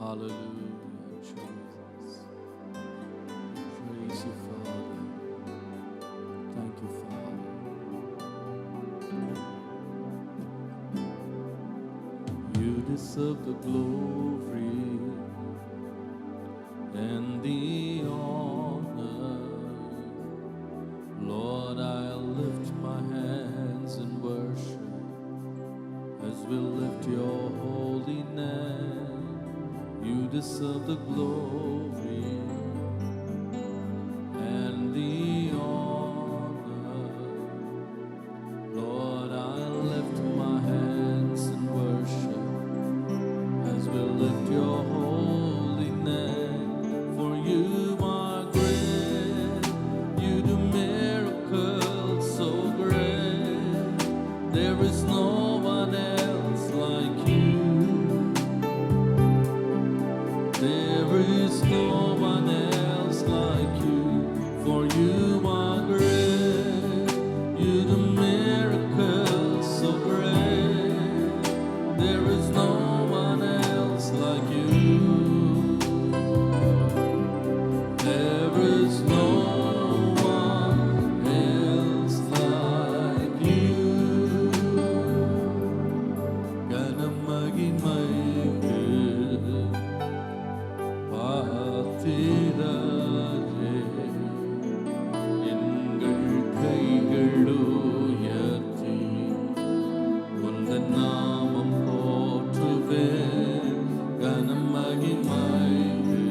Hallelujah, Jesus. Praise you, Father. Thank you, Father. You deserve the glory and the honor. Lord, I'll lift my hands in worship as we lift your holy name. You deserve the glory and the honor. Lord, I'll lift my hands in worship as we lift your holy name. For you are great, you do miracles so great. There is no one else like you. There is no one else like you. For you are great, you do miracles so great. There is no one else like you. There is no one else like you. கனமகிமைக்கு பாத்திரரே, எங்கள் கைகள் உயர்த்தி உந்தன் நாமம் போற்றுவேன். கனமகிமைக்கு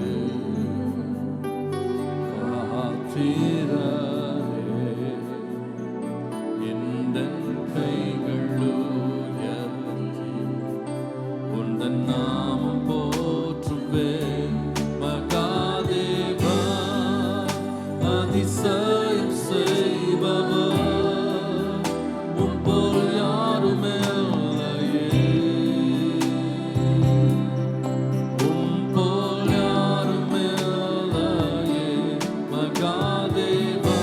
பாத்திரரே, எந்தன் கைகள் உயர்த்தி உந்தன் நாமம் போற்றுவேன். மகாதேவா, அதிசயம் செய்பவர், உம் போல் யாருமே இல்லையே. உம் போல் யாருமே இல்லையே. மகாதேவா,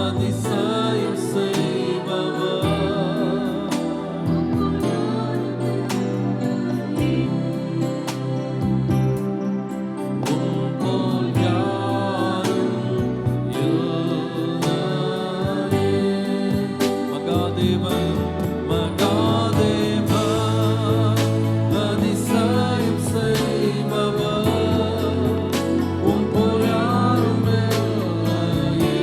அதிசயம் செய்பவர், உம் போல் யாரும் இல்லையே. மகாதேவன், மகாதேவன், அதிசயம் செய்பவர், உம் போல் யாரும் இல்லையே.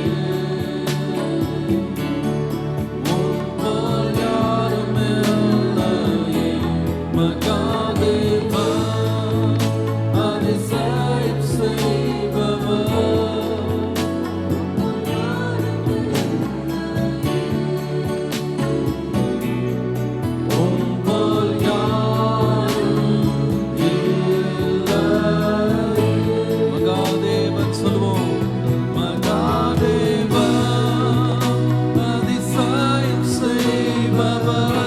உம் போல் யாரும் இல்லையே. மகாதேவன், அதிசயம் செய்பவர், உம் போல் யாரும் இல்லை. மகாதேவன் சொல்லுவோம். மகாதேவன், அதிசயம் செய்பவர்,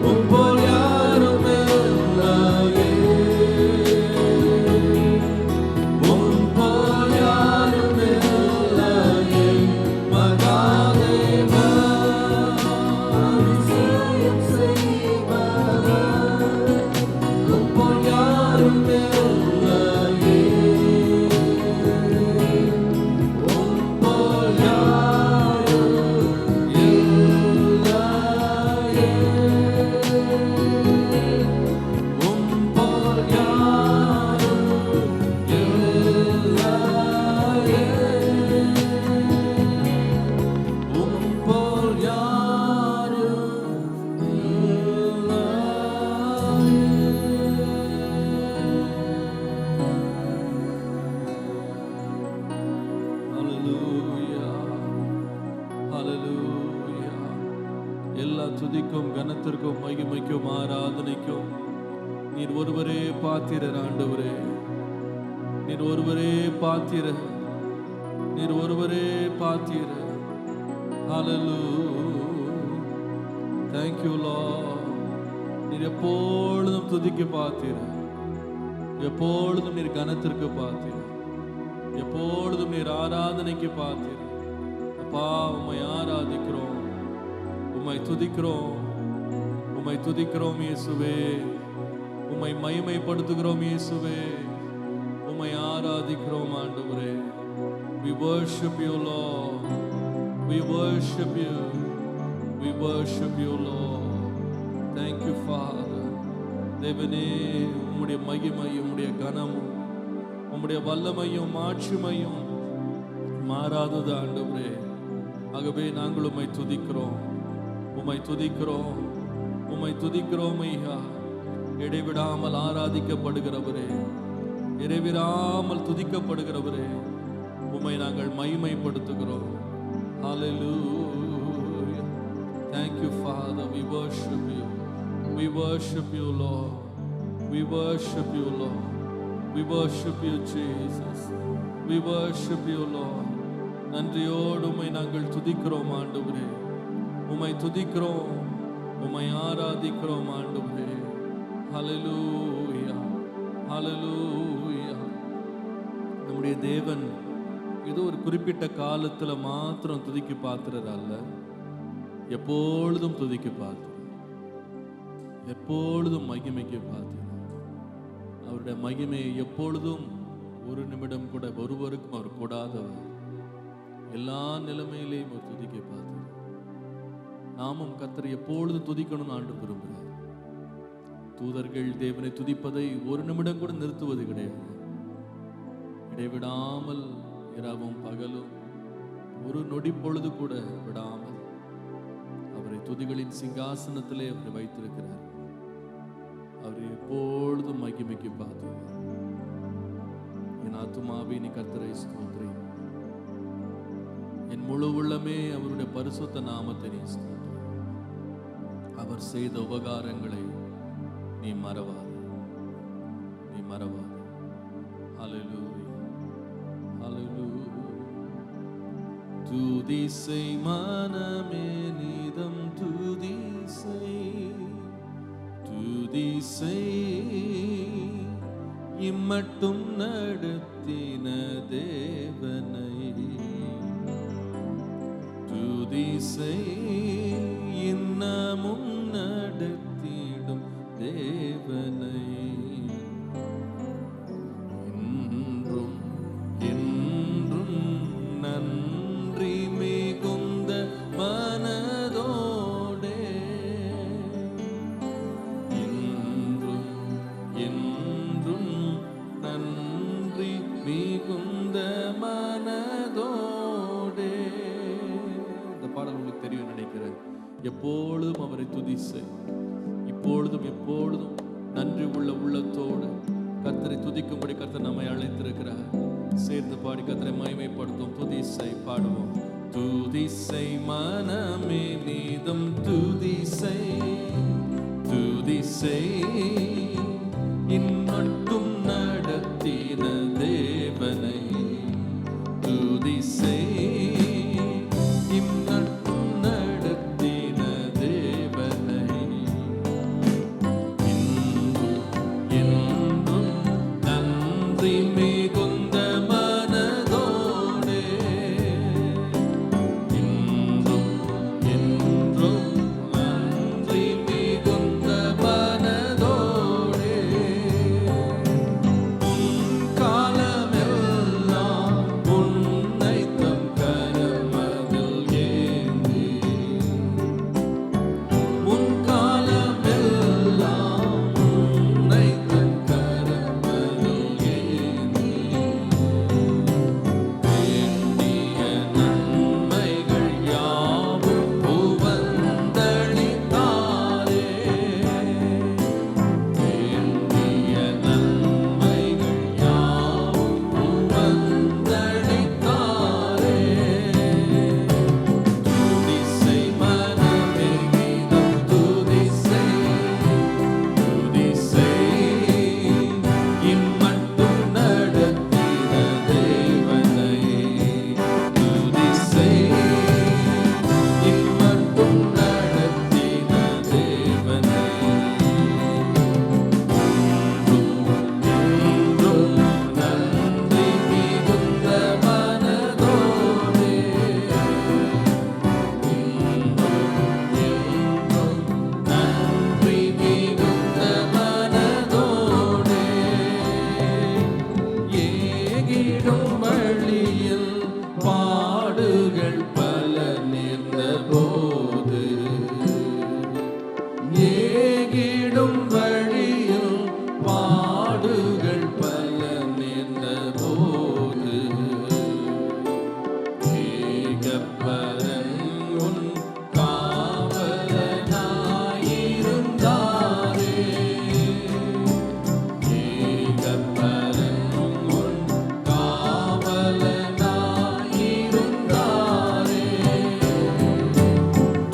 உம் போல் யாரும் இல்லையே. உம் போல் யாரும் இல்லையே. மகாதேவன், அதிசயம் செய்பவர், உம் போல் யாரும் இல்லையே. உம் போல் யாரும் இல்லையே. உம் போல் யாரும் இல்லையே. உம் போல் யாரும் இல்லையே. ஹல்லேலூயா. எல்லா துதிக்கும் கனத்திற்கும் மகிமைக்கும் ஆராதனைக்கும் நீர் ஒருவரே பாத்திரர் ஆண்டவரே. நீர் ஒருவரே பாத்திரர். நீர் ஒருவரே பாத்திரர். ஹல்லேலூயா. Thank you, Lord. நீர் எப்பொழுதும் துதிக்கு பாத்திரர். எப்பொழுதும் நீர் கனத்திற்கு பாத்திரர். எப்பொழுதும் நீர் ஆராதனைக்கு பாத்திரர். அப்பா, உம்மை ஆராதிக்கிறோம், உம்மை துதிக்கிறோம், உம்மை துதிக்கிறோம் இயேசுவே. உம்மை மகிமைப்படுத்துகிறோம் இயேசுவே. உம்மை ஆராதிக்கிறோம் ஆண்டவரே. We worship you, Lord. We worship you. We worship you, Lord. Thank you, Father. தேவனே, உம்முடைய மகிமையும் உம்முடைய கனமும் உம்முடைய வல்லமையும் மாட்சிமையும் மாறாதது ஆண்டவரே. ஆகவே நாங்கள் உம்மை துதிக்கிறோம், உம்மை துதிக்கிறோம், உம்மை துதிக்கிறோம் ஐயா. இடைவிடாமல் ஆராதிக்கப்படுகிறவரே, இடைவிடாமல் துதிக்கப்படுகிறவரே, உம்மை நாங்கள் மகிமைப்படுத்துகிறோம். Hallelujah. Thank you, Father. We worship you. We worship you, Lord. We worship you, Lord. We worship you, Jesus. We worship you, Lord. நன்றியோடு உம்மை நாங்கள் துதிக்கிறோம் ஆண்டவரே. உம்மை துதிக்கிறோம், உம்மை ஆராதிக்கிறோம் ஆண்டவரே. Hallelujah. Hallelujah. நம்முடைய தேவன் ஏதோ ஒரு குறிப்பிட்ட காலத்துல மாத்திரம் துதிக்கு பாத்துறது அல்ல, எப்பொழுதும் துதிக்கு பாத்துற, எப்பொழுதும் மகிமைக்கு பாத்துற. அவருடைய மகிமையை எப்பொழுதும் ஒரு நிமிடம் கூட ஒருவருக்கும் அவர் கூடாதவர். எல்லா நிலைமையிலையும் ஒரு துதிக்க பாத்துற. நாமும் கர்த்தரை எப்பொழுதும் துதிக்கணும்னு ஆண்டு விரும்புகிறார். தூதர்கள் தேவனை துதிப்பதை ஒரு நிமிடம் கூட நிறுத்துவது கிடையாது. இடைவிடாமல் இரவும் பகலும் ஒரு நொடி பொழுது கூட விடாமல் அவரை துதிகளின் சிங்காசனத்திலே அவரை வைத்திருக்கிறார். அவரை எப்பொழுதும் மகிமைக்கு பார்த்து என் ஆத்துமாவே நீ கர்த்தரை ஸ்தோத்திரி, என் முழு உள்ளமே அவருடைய பரிசுத்த நாமத்தை நீ ஸ்தோத்திரி. அவர் செய்த உபகாரங்களை நீ மறவாது, நீ மறவாது. Hallelujah. Hallelujah. துதி செய் மனமே நீதம் துதி செய், துதி செய் இம்மட்டும் நடத்தின தேவனை, துதி செய் இன்னமும் நடத்திடும் தேவனை. என்றும் என்றும் நன்றி மிகுந்த மனதோடே, என்றும் என்றும் நன்றி மிகுந்த மனதோடே. இந்த பாடல் உங்களுக்கு தெரியும் நினைக்கிறேன். எப்பொழுதும் அவரை துதி செய், இப்பொழுதும் எப்பொழுதும் நன்றி உள்ள உள்ளத்தோடு கர்த்தரை துதிக்கும்படி கர்த்தர் நம்மை அழைத்திருக்கிறார். சேர்ந்து பாடி கர்த்தரை மகிமைப்படுத்தும். துதி செய் பாடுவோம். துதி செய் மனமே நீதம் துதி செய், துதி செய் இம்மட்டும் நடத்தின தேவனை, துதி செய் இம்மட்டும் நடத்தின தேவனை. என்றும் நன்றி மிகுந்த மனதோடே, என்றும் என்றும் நன்றி மிகுந்த மனதோடே, தேடும் வழியில் பாடுகள் பல நேர்ந்த போது ஏகப்பரன் உன் காவலனாயிருந்தாரே. ஏகப்பரன் உன் காவலனாயிருந்தாரே.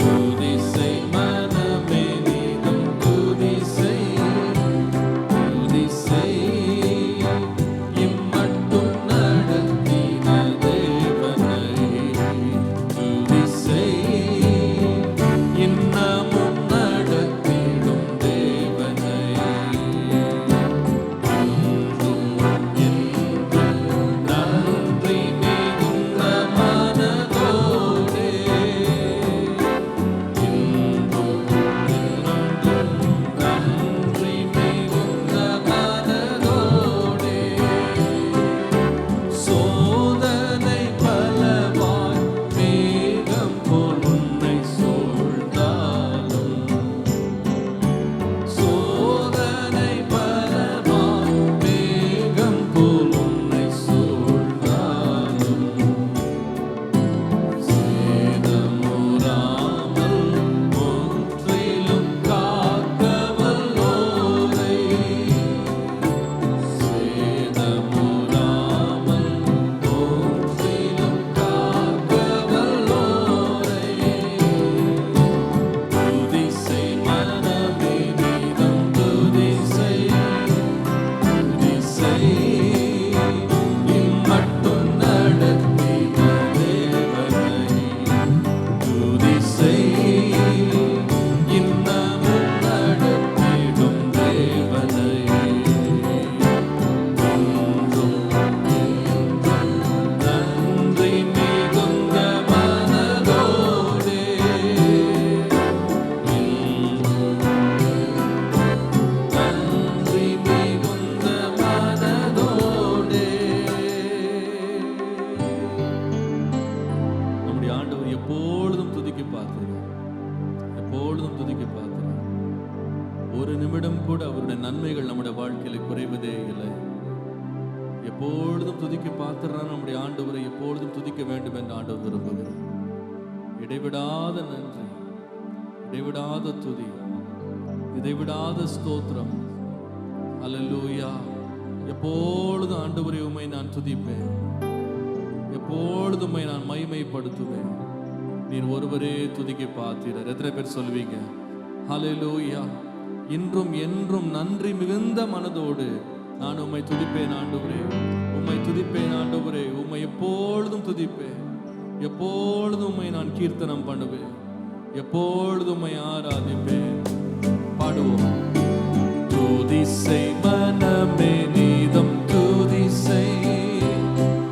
துதிசை மனமே நீதம் துதிசை துதிசை இம்மட்டும் நடத்தின தேவனை துதிசை இன்னமும் நடத்திடும் தேவனை என்றும் என்றும் நன்றி மிகுந்த மனதோடே என்றும் என்றும் நன்றி மிகுந்த மனதோடே சோதனை பலவாய் மேகம் போல் உன்னை சூழ்ந்தாலும் சோதனை பலவாய் மேகம் போல் உன்னை சூழ்ந்தாலும் சேதமுறாமல் முற்றிலும் காக்கவல்லோரை சேதமுறாமல் முற்றிலும் காக்கவல்லோரை துதிசை மனமே நீதம் துதிசை துதிசை இம்மட்டும் நடத்தின தேவனை துதிசை இன்னமும் நடத்திடும் தேவனை என்றும் என்றும் நன்றி மிகுந்த மனதோடே நன்றி மிகுந்த மனதோடே. நம்முடைய ஆண்டவர் எப்பொழுதும் துதிக்க பார்க்கிறார், எப்பொழுதும் துதிக்க பார்க்கிறார். ஒரு நிமிடம் கூட அவருடைய நன்மைகள் நம்முடைய வாழ்க்கையில குறைவதே இல்லை. எப்பொழுதும் துதிக்க பார்க்கிறார் நம்முடைய ஆண்டவரை, எப்பொழுதும் துதிக்க வேண்டும் என்று ஆண்டவர் விரும்புகிறார். இடைவிடாத நன்றி, இடைவிடாத துதி, இடைவிடாத ஸ்தோத்திரம். அல்லேலூயா. எப்பொழுதும் ஆண்டவரை உம்மை நான் துதிப்பேன், எப்பொழுதும் உம்மை நான் மகிமைப்படுத்துவேன். நீர் ஒருவரே துதிக்க பார்த்தீர். எத்தனை பேர் சொல்வீங்க ஹல்லேலூயா? இன்றும் என்றும் நன்றி மிகுந்த மனதோடு நான் உம்மை துதிப்பேன் ஆண்டவரே, உம்மை துதிப்பேன் ஆண்டவரே, உம்மை எப்பொழுதும் துதிப்பேன், எப்பொழுதும் உம்மை நான் கீர்த்தனம் பண்ணுவேன், எப்பொழுதும் உம்மை ஆராதிப்பேன். பாடுவோம். துதிசை மனமே நீதம் துதிசை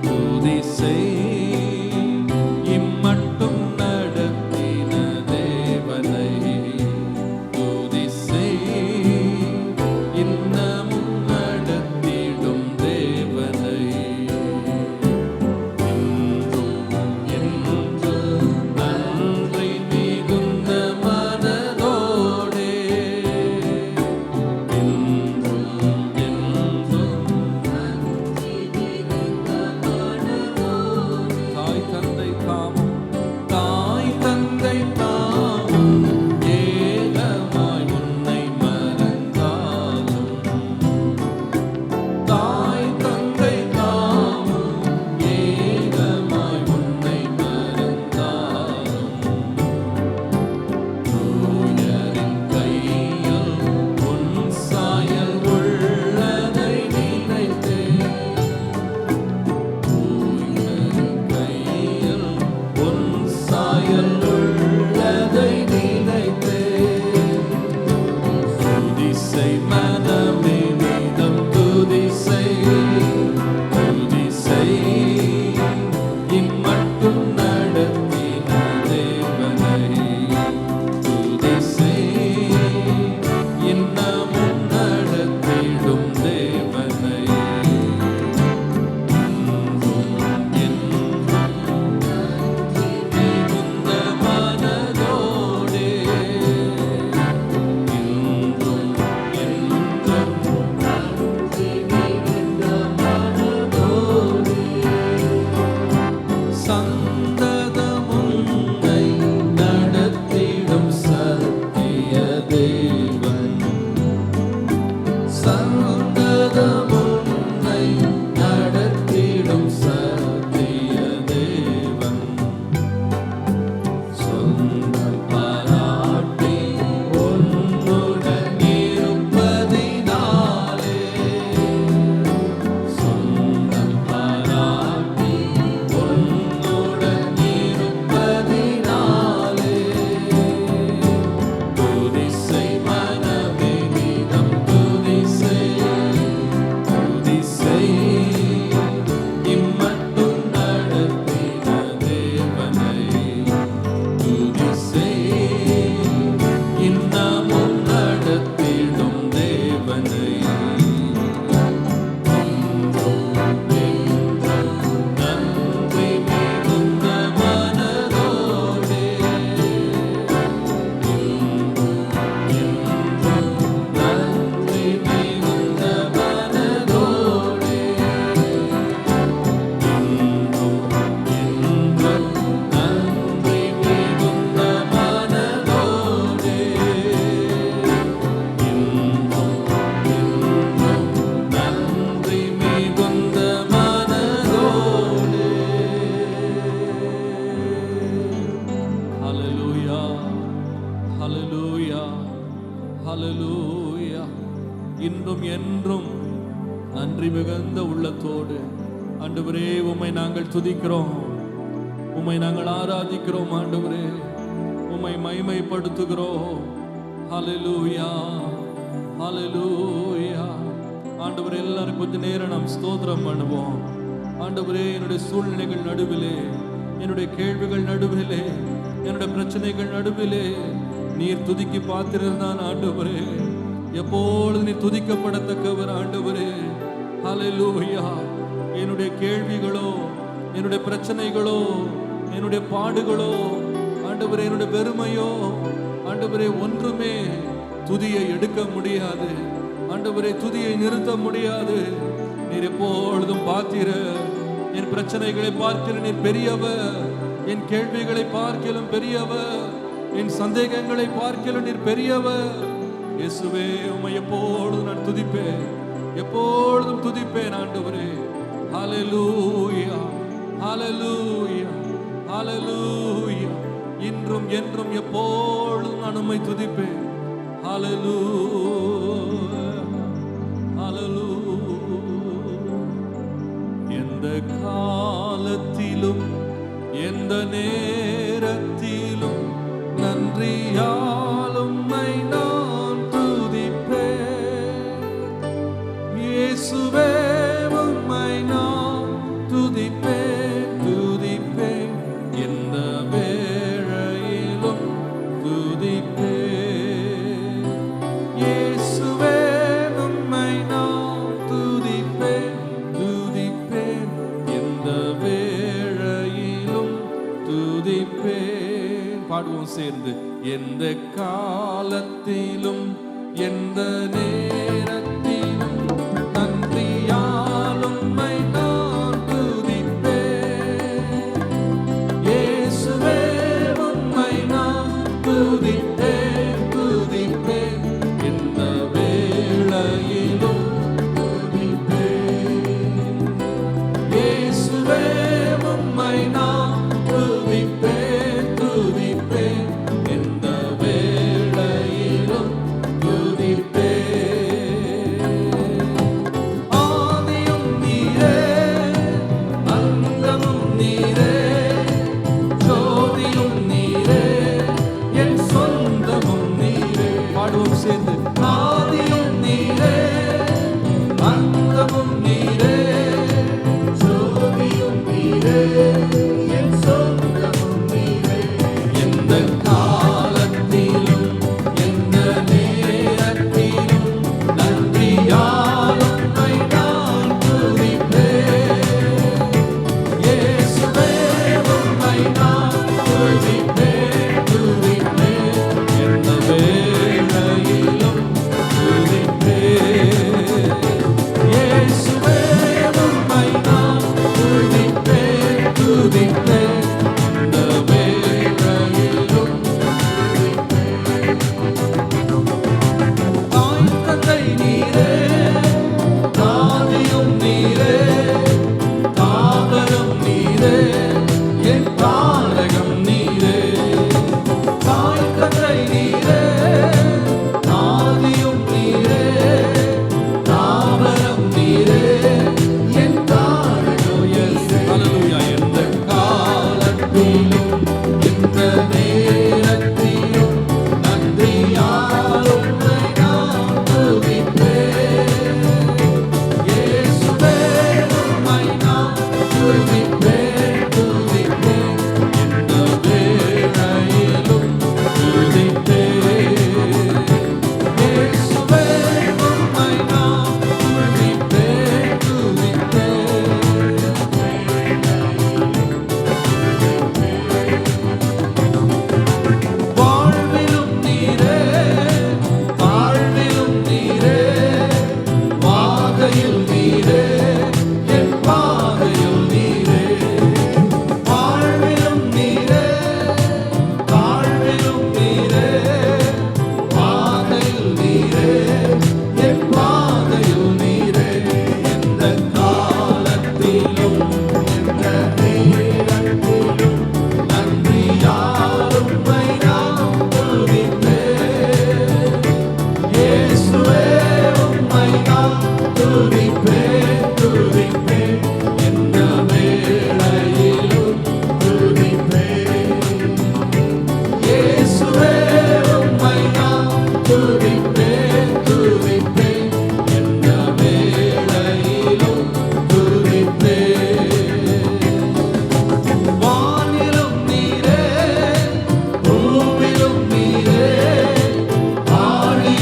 துதிசை இம்மட்டும் நடத்தின தேவனை துதிசை இன்னமும் நடத்திடும் தேவனை என்றும் என்றும் நன்றி மிகுந்த மனதோடே ஹல்லேலூயா. இன்றும் என்றும் நன்றி மிகுந்த உள்ளத்தோடு ஆண்டவரே உம்மை நாங்கள் துதிக்கிறோம், உம்மை நாங்கள் ஆராதிக்கிறோம் ஆண்டவரே, உம்மை மகிமைப்படுத்துகிறோம். ஹல்லேலூயா, ஹல்லேலூயா. ஆண்டவரே எல்லாரும் கொஞ்ச நேரம் நாம் ஸ்தோத்திரம் பண்ணுவோம். ஆண்டவரே என்னுடைய சூழ்நிலைகள் நடுவிலே, என்னுடைய கேள்விகள் நடுவிலே, என்னுடைய பிரச்சனைகள் நடுவிலே நீர் துதிக்கு பாத்திரம்தான் ஆண்டவரே. எப்பொழுது நீ துதிக்கப்படத்தக்கவர் ஆண்டவரே. ஹல்லேலூயா. என்னுடைய கேள்விகளோ, என்னுடைய பிரச்சனைகளோ, என்னுடைய பாடுகளோ ஆண்டவரே, என்னுடைய வெறுமையோ ஆண்டவரே ஒன்றுமே துதியை எடுக்க முடியாது ஆண்டவரே, துதியை நிறுத்த முடியாது. நீர் எப்பொழுதும் பார்த்தீர, என் பிரச்சனைகளை பார்க்கிற நீர் பெரியவர், என் கேள்விகளை பார்க்கலும் பெரியவர், என் சந்தேகங்களை பார்க்கலும் நீர் பெரியவர். இயேசுவே உம்மை எப்பொழுதும் நான் துதிப்பேன், எப்பொழுதும் துதிப்பேன் ஆண்டவரே. ஹல்லேலூயா, ஹல்லேலூயா, ஹல்லேலூயா. இன்றும் என்றும் எப்பொழுதும் நான் உம்மை துதிப்பேன். ஹல்லேலூயா, ஹல்லேலூயா. எந்த காலத்திலும் எந்த நேரத்திலும் நன்றியால் உம்மை நான் துதிப்பேன். இயேசுவே உம்மை நான் துதிப்பேன், துதிப்பேன். எந்த வேளையிலும் துதிப்பேன். இயேசுவே உம்மை நான் துதிப்பேன், துதிப்பேன். எந்த வேளையிலும் துதிப்பேன். பாடுவோம் சேர்ந்து. எந்த காலத்திலும் எந்த நேரத்திலும் நன்றியால் உம்மை நான் துதிப்பேன். இயேசுவே உம்மை நான் துதிப்பேன், துதிப்பேன். எந்த வேளையிலும் துதிப்பேன். இயேசுவே உம்மை நான் துதிப்பேன், துதிப்பேன். எந்த வேளையிலும் துதிப்பேன். ஆதியும் நீரே, அந்தமும் நீரே, ஜோதியும் நீரே, என் சொந்தமும் நீரே. பாடுவோம் சேர்ந்து. ஆதியும் நீரே, அந்தமும் நீரே, ஜோதியும் நீரே, என் சொந்தமும் நீரே. எந்த காலத்திலும் எந்த நேரத்திலும் நன்றியால் உம்மை நான் துதிப்பேன். இயேசுவே உம்மை நான் துதிப்பேன், துதிப்பேன். எந்த வேளையிலும்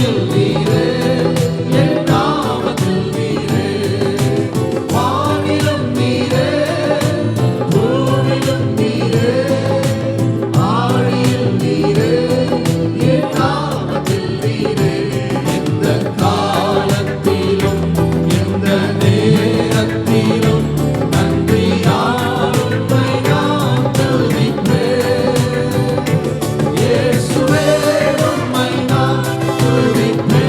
ஆதியில் நீரே, என் நாமத்தில் நீரே, வானிலும் நீரே, பூமியிலும் நீரே, ஆழியில் நீரே, என் நாமத்தில் நீரே. எந்த காலத்திலும் எந்த நேரத்திலும் நன்றியால் உம்மை நான் துதிப்பேன். இயேசுவே உம்மை நான் துதிப்பேன்.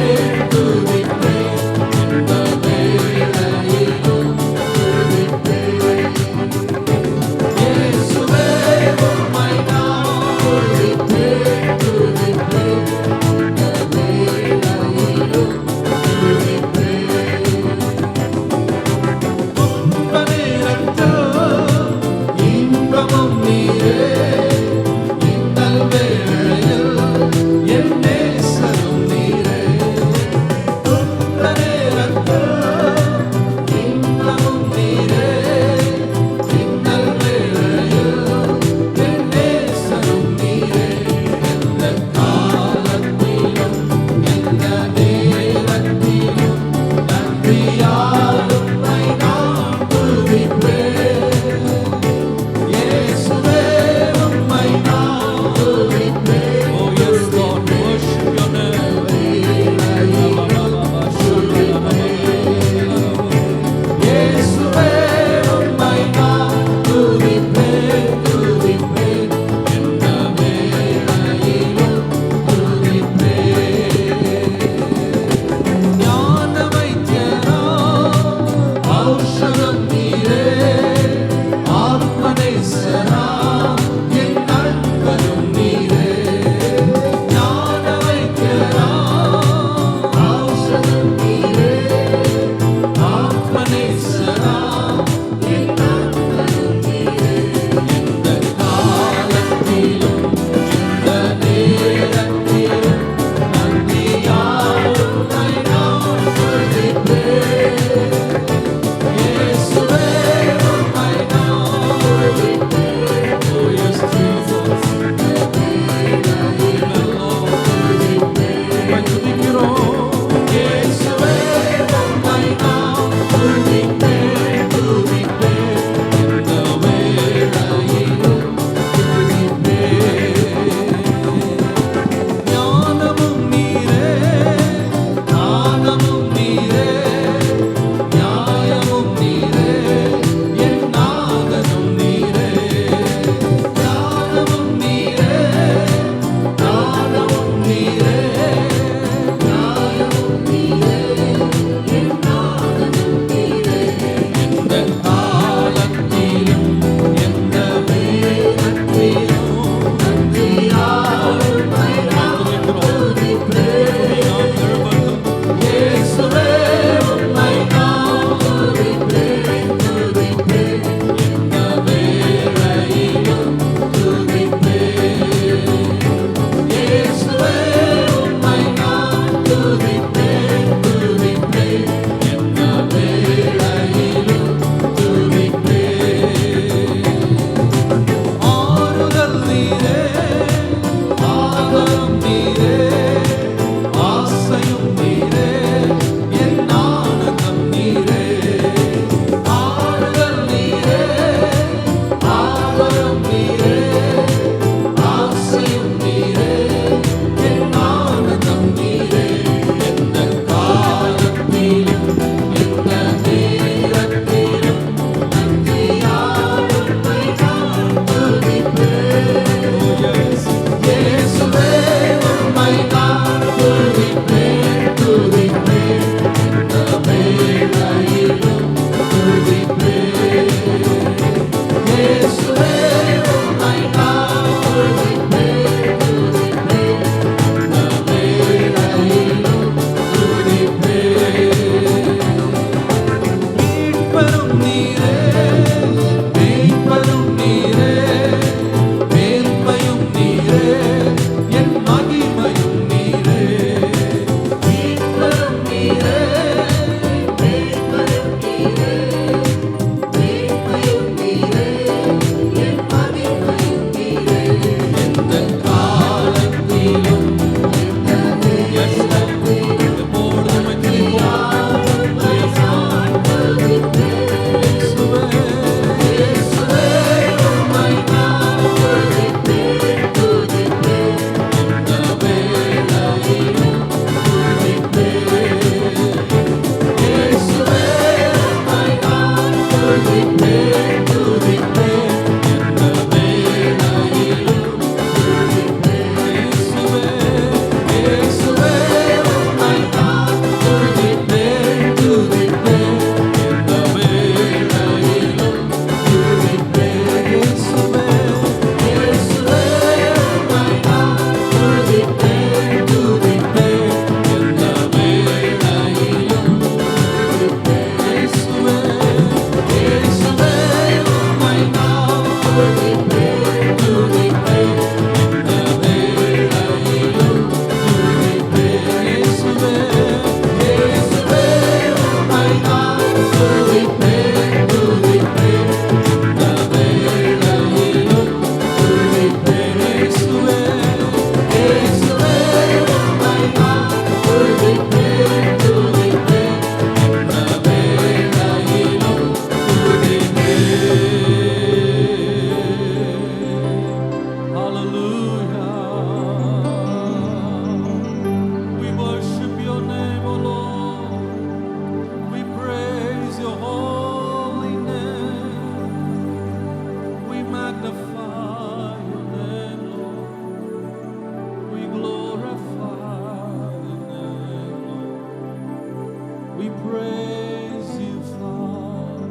We praise you, Father.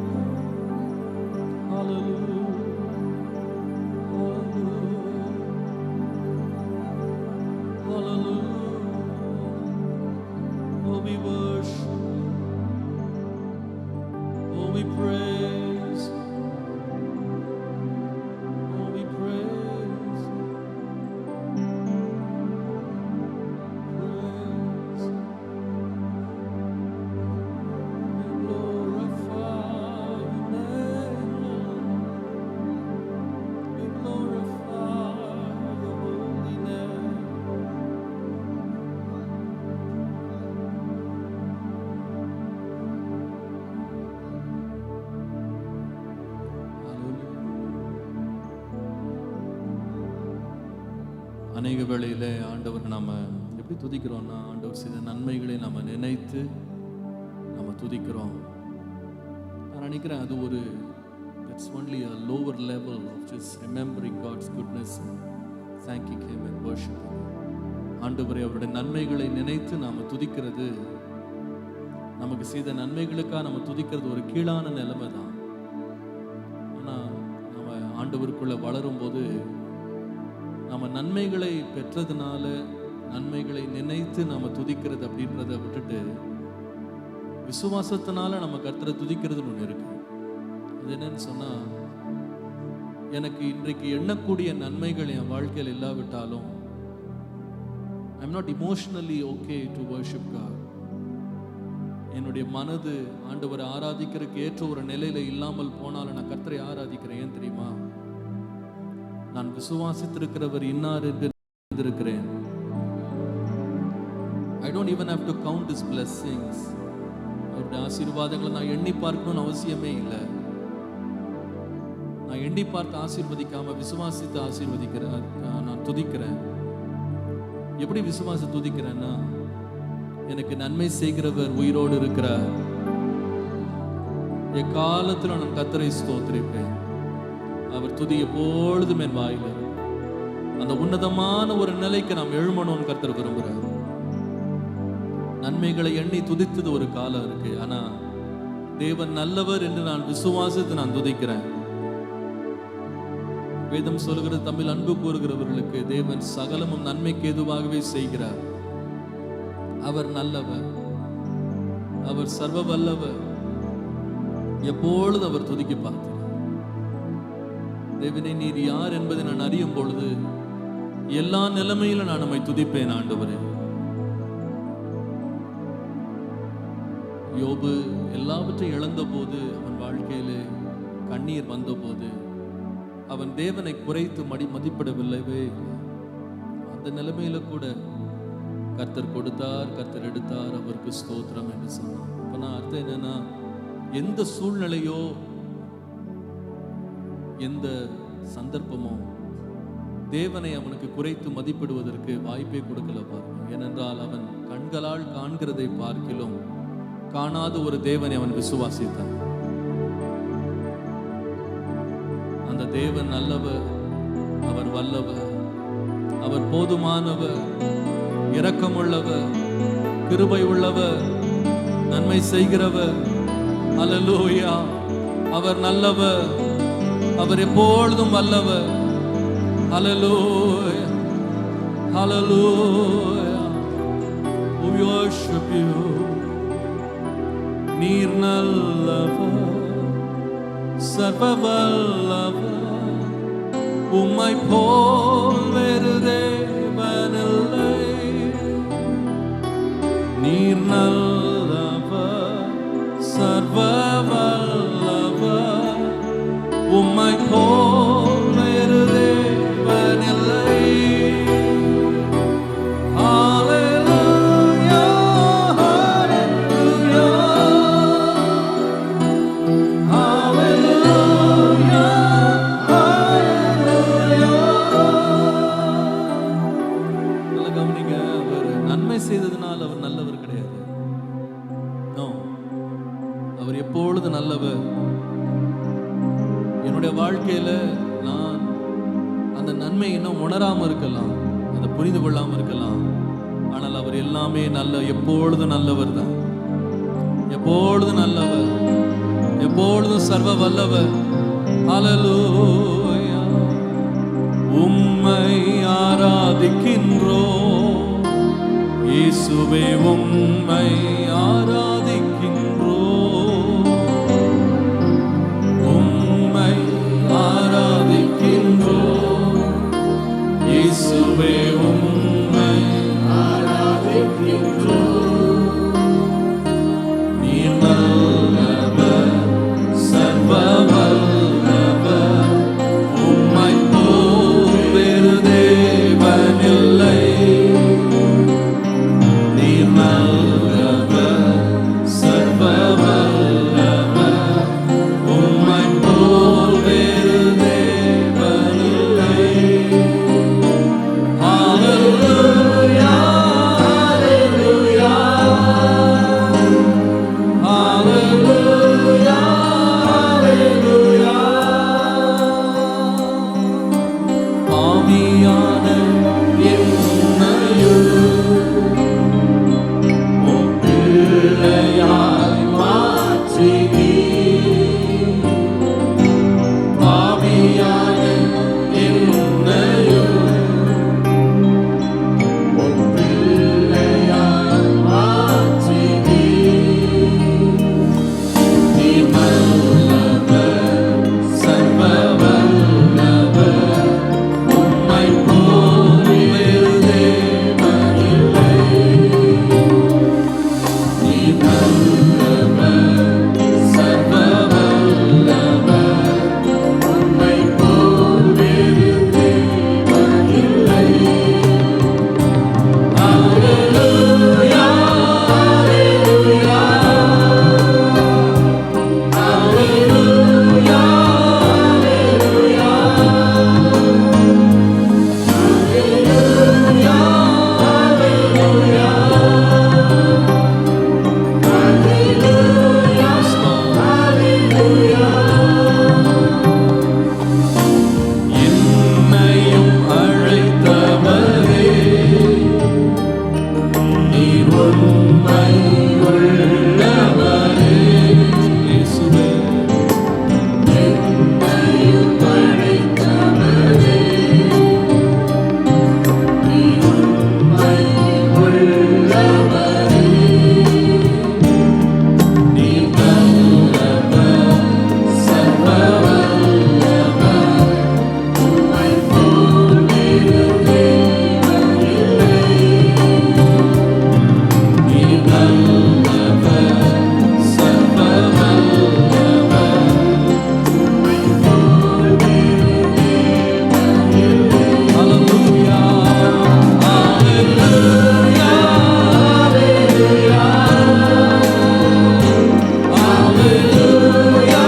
Hallelujah. Hallelujah. Hallelujah. Oh, we worship. Oh, we praise. Oh, we praise. Praise. We glorify your name, Lord. We glorify your holy name. அநேக வேளையிலே ஆண்டவர் நாம எப்படி துதிக்கிறோம்னா, ஆண்டவர் செய்த நன்மைகளை நாம நினைத்து நாம துதிக்கிறோம். நான் நினைக்கிறேன் அது ஒரு that's only a lower level of just remembering God's goodness and thanking Him and worshiping Him. ஆண்டவரை அவருடைய நன்மைகளை நினைத்து நாம துதிக்கிறது, நமக்கு செய்த நன்மைகளுக்காக நம்ம துதிக்கிறது ஒரு கீழான நிலைமை தான். ஆனால் நம்ம ஆண்டவருக்குள்ள வளரும் போது நம்ம நன்மைகளை பெற்றதுனால நன்மைகளை நினைத்து நாம துதிக்கிறது அப்படின்றத விட்டுட்டு விசுவாசத்தினால நம்ம கர்த்தரை துதிக்கிறது ஒன்று இருக்கு. அது என்னன்னு சொன்னா, எனக்கு இன்றைக்கு எண்ணக்கூடிய நன்மைகள் என் வாழ்க்கையில் இல்லாவிட்டாலும் I'm not emotionally okay to worship God. என்னுடைய மனது ஆண்டவரை ஆராதிக்கிறதுக்கு ஏற்ற ஒரு நிலையில இல்லாமல் போனாலும் நான் கர்த்தரை ஆராதிக்கிறேன். ஏன் தெரியுமா? நான் விசுவாசித்திருக்கிறவர் இன்னார் என்று இருக்கிறேன். I don't even have to count his blessings. அவருடைய ஆசீர்வாதங்களை நான் எண்ணி பார்க்கணும்னு அவசியமே இல்லை. நான் எண்ணி பார்த்து ஆசீர்வதிக்காம விசுவாசித்து ஆசீர்வதிக்கிறேன். நான் துதிக்கிறேன். எப்படி விசுவாசி துதிக்கிறேன்னா, எனக்கு நன்மை செய்கிறவர் உயிரோடு இருக்கிறார். எக்காலத்தில் நான் கர்த்தரை ஸ்தோத்திரிப்பேன். அவர் துதி எப்பொழுதும் என் வாயில. அந்த உன்னதமான ஒரு நிலைக்கு நாம் எழுமணும்னு கர்த்தர் விரும்புகிறார். நன்மைகளை எண்ணி துதித்தது ஒரு காலம் இருக்கு. ஆனா தேவன் நல்லவர் என்று நான் விசுவாசித்து நான் துதிக்கிறேன். வேதம் சொல்கிறது, தமிழ் அன்பு கூறுகிறவர்களுக்கு தேவன் சகலமும் நன்மைக்கு ஏதுவாகவே செய்கிறார். அவர் நல்லவர், அவர் சர்வ வல்லவர். எப்பொழுது அவர் துதிக்க பார்த்தார். தேவனே, நீர் யார் என்பதை நான் அறியும் பொழுது எல்லா நிலைமையிலும் நான் நம்மை துதிப்பேன். ஆண்டவரே, யோபு எல்லாவற்றையும் இழந்த போது, அவன் வாழ்க்கையிலே கண்ணீர் வந்த போது அவன் தேவனை குறைத்து மதிப்பிடவில்லைவே. அந்த நிலைமையில கூட கர்த்தர் கொடுத்தார், கர்த்தர் எடுத்தார், அவருக்கு ஸ்தோத்திரம் என்று சொன்னார். இப்ப நான் அர்த்தம் என்னன்னா, எந்த சூழ்நிலையோ எந்த சந்தர்ப்பமோ தேவனை அவனுக்கு குறைத்து மதிப்பிடுவதற்கு வாய்ப்பே கொடுக்கல பாருங்க. ஏனென்றால் அவன் கண்களால் காண்கிறதை பார்க்கிலும் காணாத ஒரு தேவனை அவன் விசுவாசித்தான். அந்த தேவன் நல்லவர், அவர் வல்லவர், அவர் போதுமானவர், இரக்கமுள்ளவர், கிருபை உள்ளவர், நன்மை செய்கிறவர். அல்லேலூயா. அவர் நல்லவர், அவர் எப்பொழுதும் வல்லவர். Hallelujah, hallelujah. We worship you. நீர் நல்லவர், சர்வ வல்லவர், உம்மை போல் வேறு தேவனில்லை. நீர் நல்லவர், சர்வ வல்லவர், உம்மை போல் வேறு தேவனில்லை. ஹalleluya, ஹalleluya, ஹalleluya, ஹalleluya. நல்ல கவனிங்க, அவர் நன்மை செய்ததனால் அவர் நல்லவர் கிடையாது. அவர் எப்பொழுது நல்லவர். என்னுடைய வாழ்க்கையில நான் அந்த நன்மை இன்னும் உணராம இருக்கலாம், அதை புரிந்து கொள்ளாம இருக்கலாம். ஆனால் அவர் எல்லாமே எப்பொழுதும் நல்லவர் தான். எப்பொழுதும் நல்லவர், எப்பொழுதும் சர்வ வல்லவர். ஹல்லேலூயா. உம்மை ஆராதிக்கின்றோம் இயேசுவே, உம்மை ஆராதிக்கின்றோம், உம்மை ஆராதிக்கின்றோம் இயேசுவே, உம்மை ஆராதிக்கின்றோம். நீர் நல்லவர், சர்வ வல்லவர், உம்மை போல் வேறு தேவனில்லை. நீர் நல்லவர், சர்வ வல்லவர், உம்மை போல் வேறு தேவனில்லை. ஹல்லேலூயா, ஹல்லேலூயா, ஹல்லேலூயா, ஹல்லேலூயா. ஆவியான என்னையும் உம் பிள்ளையாய் மாற்றி நீர். ஆவியான என்னையும் உம் பிள்ளையாய் மாற்றி நீர். நீர் நல்லவர், சர்வ வல்லவர், உம்மை போல் வேறு தேவனில்லை. நீர் நல்லவர், சர்வ வல்லவர், உம்மை போல் வேறு தேவனில்லை. ஹல்லேலூயா, ஹல்லேலூயா, ஹல்லேலூயா, ஹல்லேலூயா, ஹல்லேலூயா, ஹல்லேலூயா, ஹல்லேலூயா. என்னையும் அழைத்தவரே, நீர் உண்மை உள்ளவரே. இயேசுவே, என்னையும் அழைத்தவரே, நீர் உண்மை உள்ளவரே. நீர் நல்லவர், சர்வ வல்லவர், உம்மை போல் வேறு தேவனில்லை. நீர் நல்லவர், சர்வ வல்லவர், உம்மை போல் வேறு தேவனில்லை. ஹல்லேலூயா, ஹல்லேலூயா, ஹல்லேலூயா,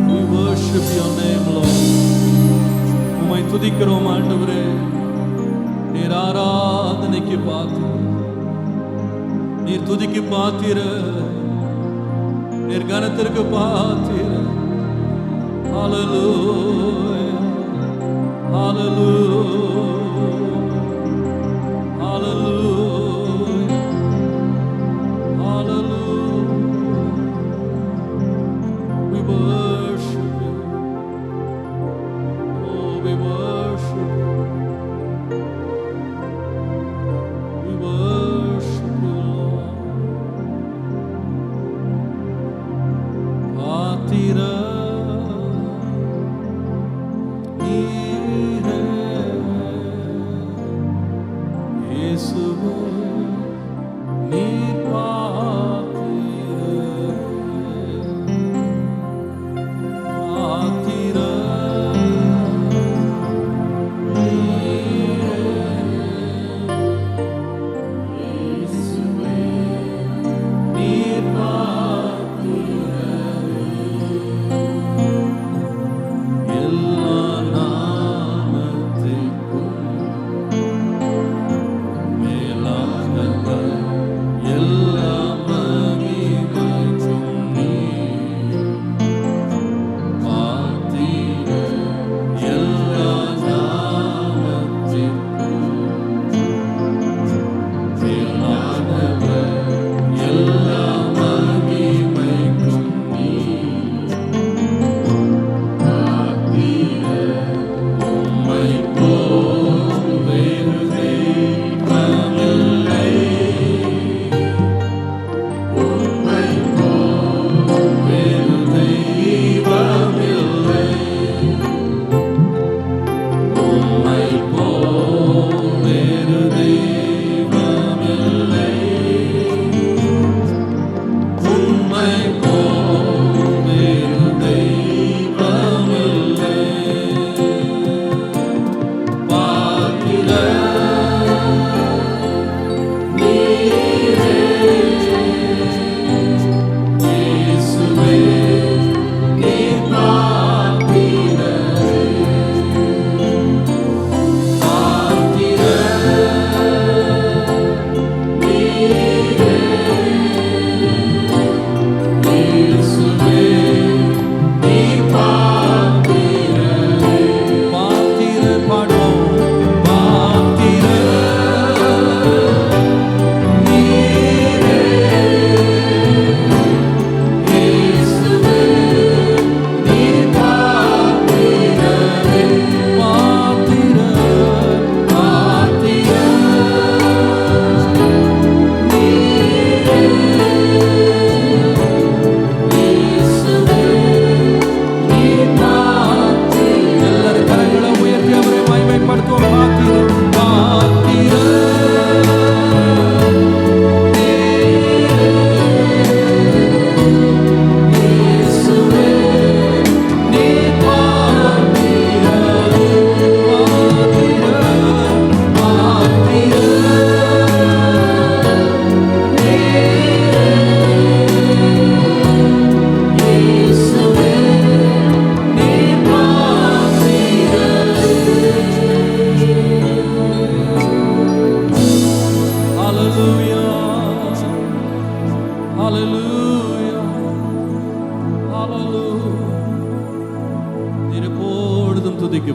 We worship your name, Lord. உம்மை துதிக்கிறோம் ஆண்டவரே. நீர் ஆராதனைக்கு பாத்திர, நீர் துதிக்கு பாத்திர, நீர் கனத்திற்கு பாத்திர. ஹல்லேலூயா, ஹல்லேலூயா, ஹல்லேலூயா, hallelujah. We worship you. Oh, we worship you. We worship you, Lord. Patira, Ire, Yesu.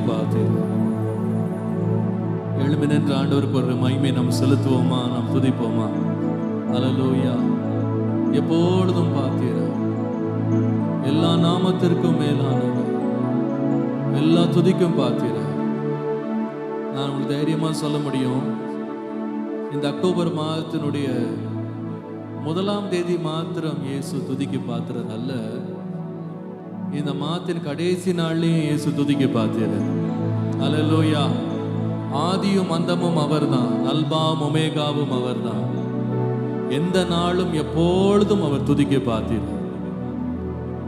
பார்த்தீர். எழும்பி நின்று ஆண்டவருக்கு ஒரு மகிமை நாம் செலுத்துவோமா, நாம் துதிப்போமா? அல்லேலூயா. எப்பொழுதும் பார்த்தீர், எல்லா நாமத்திற்கும் மேலானவர், எல்லா துதிக்கும் பார்த்தீர். நான் உங்களுக்கு தைரியமா சொல்ல முடியும், இந்த அக்டோபர் மாதத்தினுடைய 1ஆம் தேதி மாத்திரம் இயேசு துதிக்கு பாத்திரர் அல்ல, இந்த மாதத்தின் கடைசி நாள்லையும் இயேசு துதிக்கு பார்த்தீர். அல்லேலூயா. ஆதியும் அந்தமும் அவர்தான், அல்பாவும் ஒமேகாவும் அவர்தான். எந்த நாளும் எப்பொழுதும் அவர் துதிக்க பார்த்தீர்.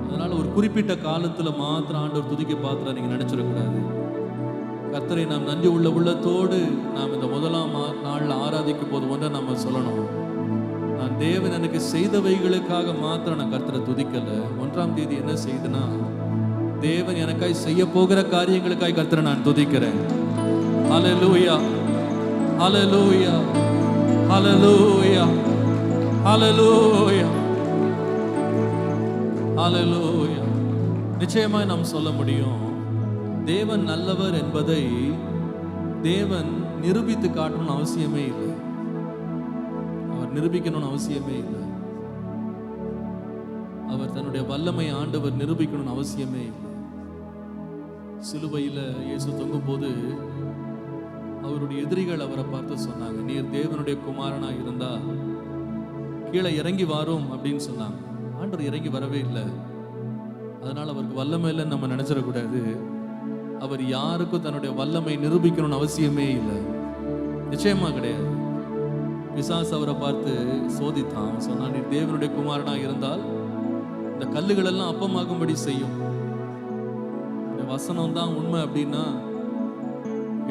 அதனால ஒரு குறிப்பிட்ட காலத்துல மாத்திரம் ஆண்டவர் துதிக்க பார்த்தா நீங்க நினைச்சிடக்கூடாது. கர்த்தரை நாம் நன்றி உள்ள உள்ளத்தோடு நாம் இந்த 1ஆம் நாள்ல ஆராதிக்கும் போது ஒன்றை நம்ம சொல்லணும், நான் தேவன் எனக்கு செய்தவைகளுக்காக மாத்திரம் நான் கர்த்தரை துதிக்கல. 1ஆம் தேதி என்ன செய்தனா, தேவன் எனக்காய் செய்ய போகிற காரியங்களுக்காய் கர்த்தரை நான் துதிக்கிறேன். ஹல்லேலூயா, ஹல்லேலூயா, ஹல்லேலூயா, ஹல்லேலூயா, ஹல்லேலூயா. நிச்சயமாய் நாம் சொல்ல முடியும், தேவன் நல்லவர் என்பதை தேவன் நிரூபித்து காட்டணும்னு அவசியமே இல்லை. அவர் நிரூபிக்கணும்னு அவசியமே இல்லை. அவர் தன்னுடைய வல்லமை ஆண்டவர் நிரூபிக்கணும்னு அவசியமே இல்லை. சிலுவையில இயேசு தொங்கும் போது அவருடைய எதிரிகள் அவரை பார்த்து சொன்னாங்க, நீர் தேவனுடைய குமாரனா இருந்தா கீழே இறங்கி வாரும் அப்படின்னு சொன்னாங்க. ஆண்டவர் இறங்கி வரவே இல்லை. அதனால அவருக்கு வல்லமை இல்லைன்னு நம்ம நினைச்சிடக்கூடாது. அவர் யாருக்கும் தன்னுடைய வல்லமை நிரூபிக்கணும்னு அவசியமே இல்லை. நிச்சயமா கிடையாது. பிசாசு அவரை பார்த்து சோதித்தான். சொன்னான், நீர் தேவனுடைய குமாரனா இருந்தால் இந்த கல்லுகள் எல்லாம் அப்பமாகும்படி செய்யும். இந்த வசனம் தான் உண்மை அப்படின்னா,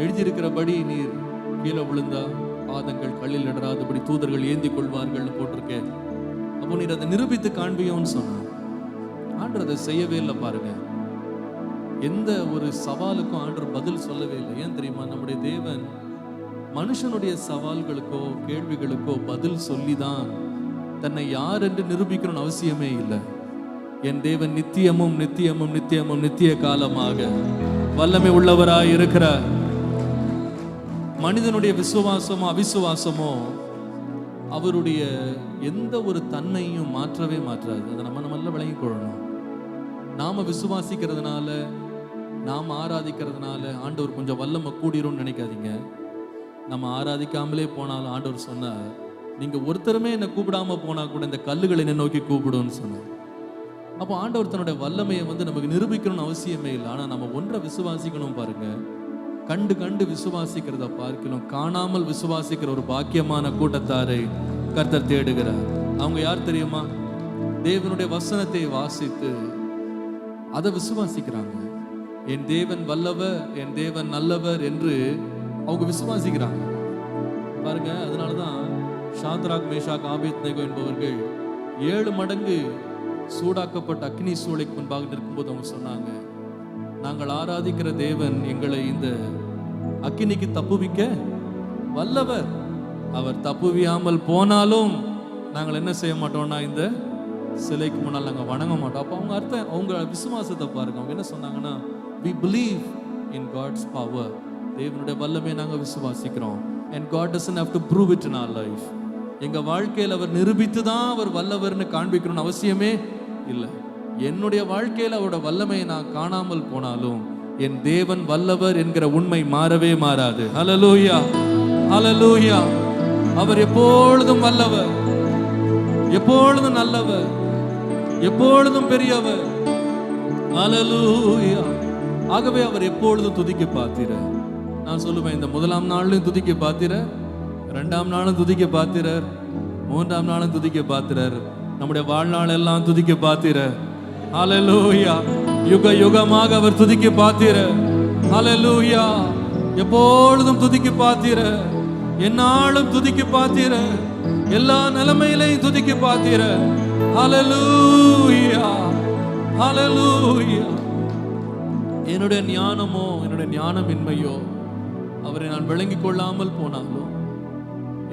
எழுதியிருக்கிறபடி நீர் கீழே விழுந்தா பாதங்கள் கல்லில் இடராதபடி தூதர்கள் ஏந்தி கொள்வார்கள் போட்டிருக்க. அப்போ நீர் அதை நிரூபித்து காண்பியோன்னு சொன்னான். ஆண்டவர் அதை செய்யவே இல்லை. பாருங்க, எந்த ஒரு சவாலுக்கும் ஆண்டவர் பதில் சொல்லவே இல்லை. ஏன் தெரியுமா? நம்முடைய தேவன் மனுஷனுடைய சவால்களுக்கோ கேள்விகளுக்கோ பதில் சொல்லிதான் தன்னை யார் என்று நிரூபிக்கணும்னு அவசியமே இல்லை. என் தேவன் நித்தியமும் நித்தியமும் நித்தியமும் நித்திய காலமாக வல்லமை உள்ளவராய் இருக்கிறார். மனிதனுடைய விசுவாசமோ அவிசுவாசமோ அவருடைய எந்த ஒரு தன்மையும் மாற்றவே மாற்றாது. அதை நம்ம நல்லா விளங்கிக் கொள்ளணும். நாம விசுவாசிக்கிறதுனால, நாம ஆராதிக்கிறதுனால ஆண்டவர் கொஞ்சம் வல்லமை கூடிரும்னு நினைக்காதீங்க. நம்ம ஆராதிக்காமலே போனாலும் ஆண்டவர் சொன்னார், நீங்க ஒருத்தருமே என்னை கூப்பிடாம போனா கூட இந்த கல்லுகளை என்னை நோக்கி கூப்பிடும்னு சொன்னார். அப்போ ஆண்டவர் தன்னுடைய வல்லமையை நமக்கு நிரூபிக்கணும்னு அவசியமே இல்லை. ஆனா நம்ம ஒன்றை விசுவாசிக்கணும். பாருங்க, கண்டு கண்டு விசுவாசிக்கிறத பார்க்கணும், காணாமல் விசுவாசிக்கிற ஒரு பாக்கியமான கூட்டத்தாரை கர்த்தர் தேடுகிறார். அவங்க யார் தெரியுமா? தேவனுடைய வசனத்தை வாசித்து அதை விசுவாசிக்கிறாங்க. என் தேவன் வல்லவர், என் தேவன் நல்லவர் என்று அவங்க விசுவாசிக்கிறாங்க. பாருங்க, அதனாலதான் ஷாத்ராக், மேஷாக், ஆபேத்நேகோ என்பவர்கள் 7 மடங்கு சூடாக்கப்பட்ட அக்னி சூளைக்கு முன்பாக நிற்கும்போது அவங்க சொன்னாங்க, நாங்கள் ஆராதிக்கிற தேவன் எங்களை இந்த அக்கினிக்கு தப்புவிக்க வல்லவர். அவர் தப்புவியாமல் போனாலும் நாங்கள் என்ன செய்ய மாட்டோம்னா இந்த சிலைக்கு முன்னால் நாங்கள் வணங்க மாட்டோம். அப்போ அவங்க அர்த்தம், அவங்க விசுவாசத்தை பாருங்க. அவங்க என்ன சொன்னாங்கன்னா, we believe in God's power. தேவனுடைய வல்லமையை நாங்கள் விசுவாசிக்கிறோம். and God doesn't have to prove it in our life. எங்க வாழ்க்கையில் அவர் நிரூபித்து தான் அவர் வல்லவர்னு காண்பிக்கணும்னு அவசியமே இல்லை. என்னுடைய வாழ்க்கையில் அவரோட வல்லமையை நான் காணாமல் போனாலும் என் தேவன் வல்லவர் என்கிற உண்மை மாறவே மாறாது. ஹல்லேலூயா, ஹல்லேலூயா. அவர் எப்பொழுதும் வல்லவர், எப்பொழுதும் நல்லவர், எப்பொழுதும் பெரியவர். ஹல்லேலூயா. ஆகவே அவர் எப்பொழுதும் துதிக்க பார்த்தீர. நான் சொல்லுவேன், இந்த 1ஆம் நாள்லையும் துதிக்க பார்த்தீர, 2ஆம் நாளும் துதிக்க பார்த்தீரர், 3ஆம் நாளும் துதிக்க பார்த்தீரர், நம்முடைய வாழ்நாள் எல்லாம் துதிக்க பார்த்தீர. ஹல்லேலூயா. யுக யுகமாக அவர் துதிக்க பார்த்தீர. ஹல்லேலூயா. எப்பொழுதும் துதிக்க பார்த்தீர, என்னாலும் துதிக்க பார்த்தீர, எல்லா நிலைமையிலையும் துதிக்க பார்த்தீர. ஹல்லேலூயா, ஹல்லேலூயா. என்னுடைய ஞானமோ என்னுடைய ஞானமின்மையோ அவரை நான் விளங்கிக் கொள்ளாமல் போனாலும்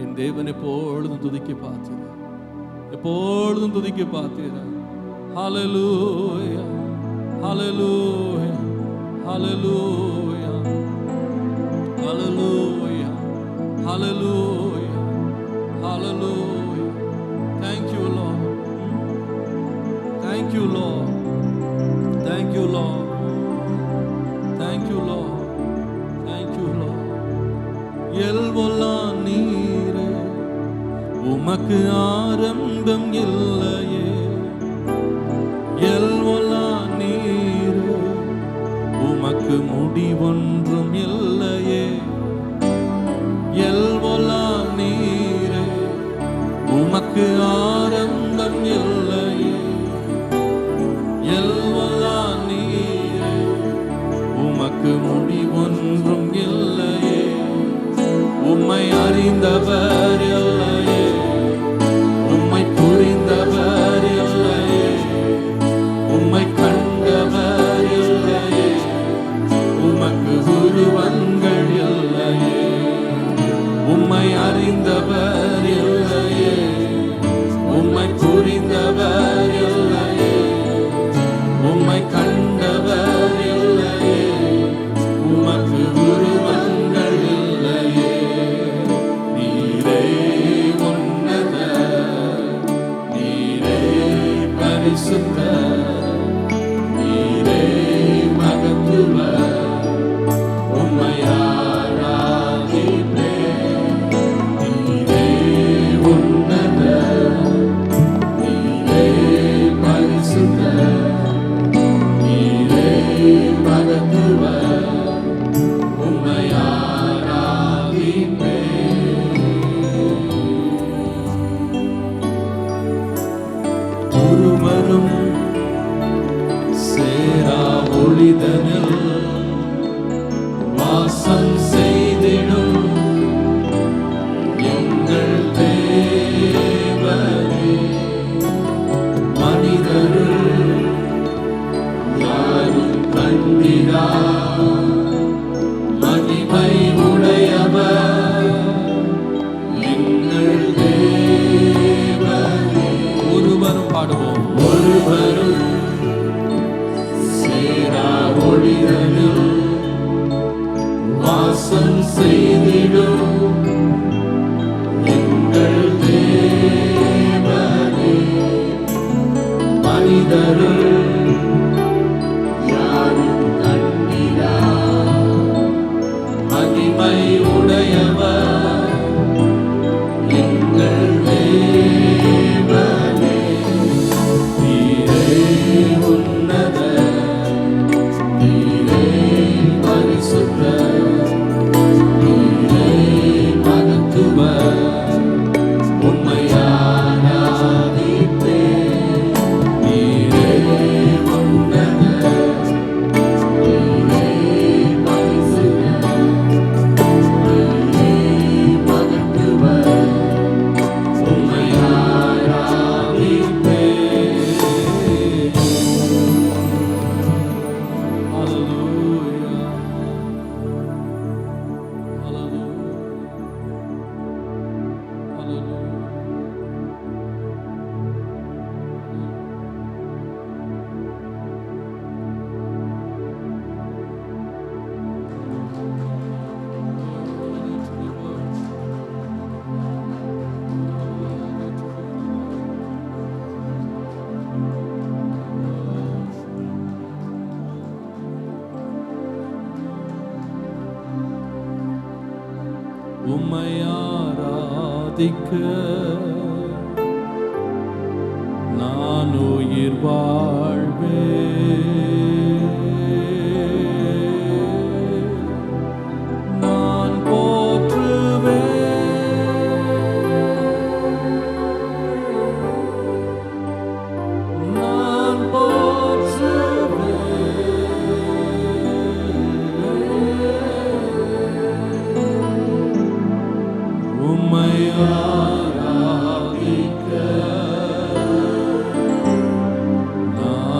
என் தேவன் எப்பொழுதும் துதிக்க பார்த்தீர, எப்பொழுதும் துதிக்க பார்த்தீர. ஹல்லேலூயா, ஹல்லேலூயா, Hallelujah. Hallelujah. Hallelujah. Hallelujah. Thank you, Lord. Thank you, Lord. Thank you, Lord. Thank you, Lord. Thank you, Lord. எல்வொல்லா நீரே, உமக்கு ஆரம்பம் இல்லையே. எல்வொல்லா நீரே, உமக்கு முடிவொன்றும் இல்லையே. எல்வொல்லா நீரே, உமக்கு ஆரம்பம் இல்லையே. எல்வொல்லா நீரே, உமக்கு முடிவொன்றும் இல்லையே. உம்மை அறிந்தவர் இல்லையே, உம்மை புரிந்தவர் இல்லையே, உம்மை கண்டவர் இல்லையே, உமக்கு உருவங்கள் இல்லையே. உம்மை அறிந்தவர் இல்லையே, உம்மை புரிந்தவர் இல்லையே, உம்மை கண்டவர் இல்லையே, உமக்கு உருவங்கள் இல்லையே. நீரே உன்னதர், நீரே பரிசுத்தர், நீரே மகத்துவர், உம்மை ஆராதிப்பேன். நீரே உன்னதர், நீரே பரிசுத்தர், நீரே மகத்துவர், உம்மை ஆராதிப்பேன். ஒருவரும் சேரா ஒளிதனில் வாசம் செய்திடும் எங்கள் தேவனே. மனிதருள் யாரும் கண்டிரா மகிமை உடையவர் எங்கள் தேவனே. ஒருவரும் பாடுவோம். ஒருவரும் சேரா ஒளிதனில் வாசம் செய்திடும் எங்கள் தேவனே. மனிதருள் யாரும் கண்டிரா மகிமை உடையவர் எங்கள் தேவனே. நீரே உன்னதர், நீரே பரிசுத்தர், நீரே மகத்துவர், உம்மை ஆராதிப்பேன். நீரே உன்னதர், நீரே பரிசுத்தர், நீரே மகத்துவர், உம்மை ஆராதிப்பேன். Hallelujah. Hallelujah. Hallelujah. உம்மை ஆராதிக்க நான் உயிர் வாழ்வேன். நான் போற்றுவேன், நான் போற்றுவேன். உம்மை ஆராதிக்க நான்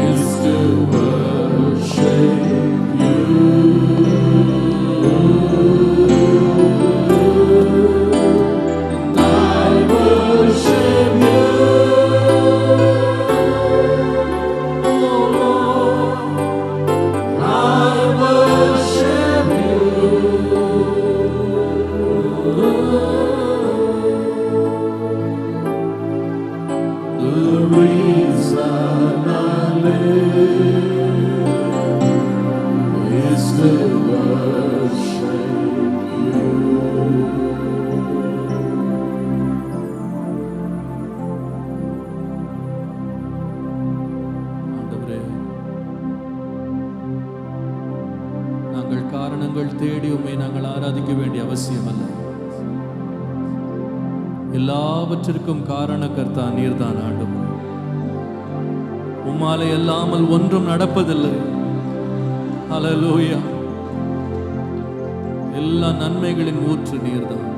is to worship you. And I worship you, oh Lord, I worship you. The reason I live is to worship you. ஆண்டவரே, நாங்கள் காரணங்கள் தேடி உம்மை நாங்கள் ஆராதிக்க வேண்டிய அவசியம் அல்ல. எல்லாவற்றிற்கும் காரணகர்த்தா நீர்தான் ஆண்டவரே. உம்மாலே அல்லாமல் ஒன்றும் நடப்பதில்லை. ஹல்லேலூயா. எல்லா நன்மைகளின் ஊற்று நீர்தான்.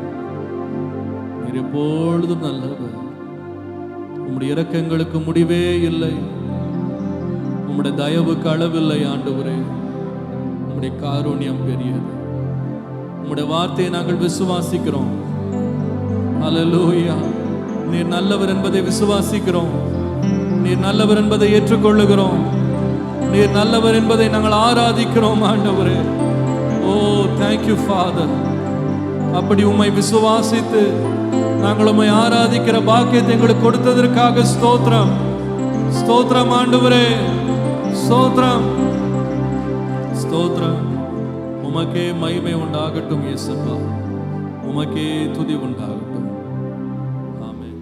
நீர் எப்பொழுதும் நல்லவர். உம்முடைய இரக்கங்களுக்கு முடிவே இல்லை. உம்முடைய தயவுக்கு அளவில்லை ஆண்டவரே. உம்முடைய காருண்யம் பெரியது. உம்முடைய வார்த்தையை நாங்கள் விசுவாசிக்கிறோம். ஹல்லேலூயா. நீர் நல்லவர் என்பதை விசுவாசிக்கிறோம். நீர் நல்லவர் என்பதை ஏற்றுக்கொள்ளுகிறோம். நீர் நல்லவர் என்பதை நாங்கள் ஆராதிக்கிறோம் ஆண்டவரே. ஓ, தேங்க்யூ ஃபாதர். அப்படி உம்மை விசுவாசித்து நாங்கள் உம்மை ஆராதிக்கிற பாக்கியத்தை எங்களுக்கு கொடுத்ததற்காக ஸ்தோத்திரம். ஸ்தோத்திரம் ஆண்டவரே, ஸ்தோத்திரம், ஸ்தோத்திரம். உமக்கே மகிமை உண்டாகட்டும் இயேசுப்பா. உமக்கே துதி உண்டாகட்டும். ஆமென்.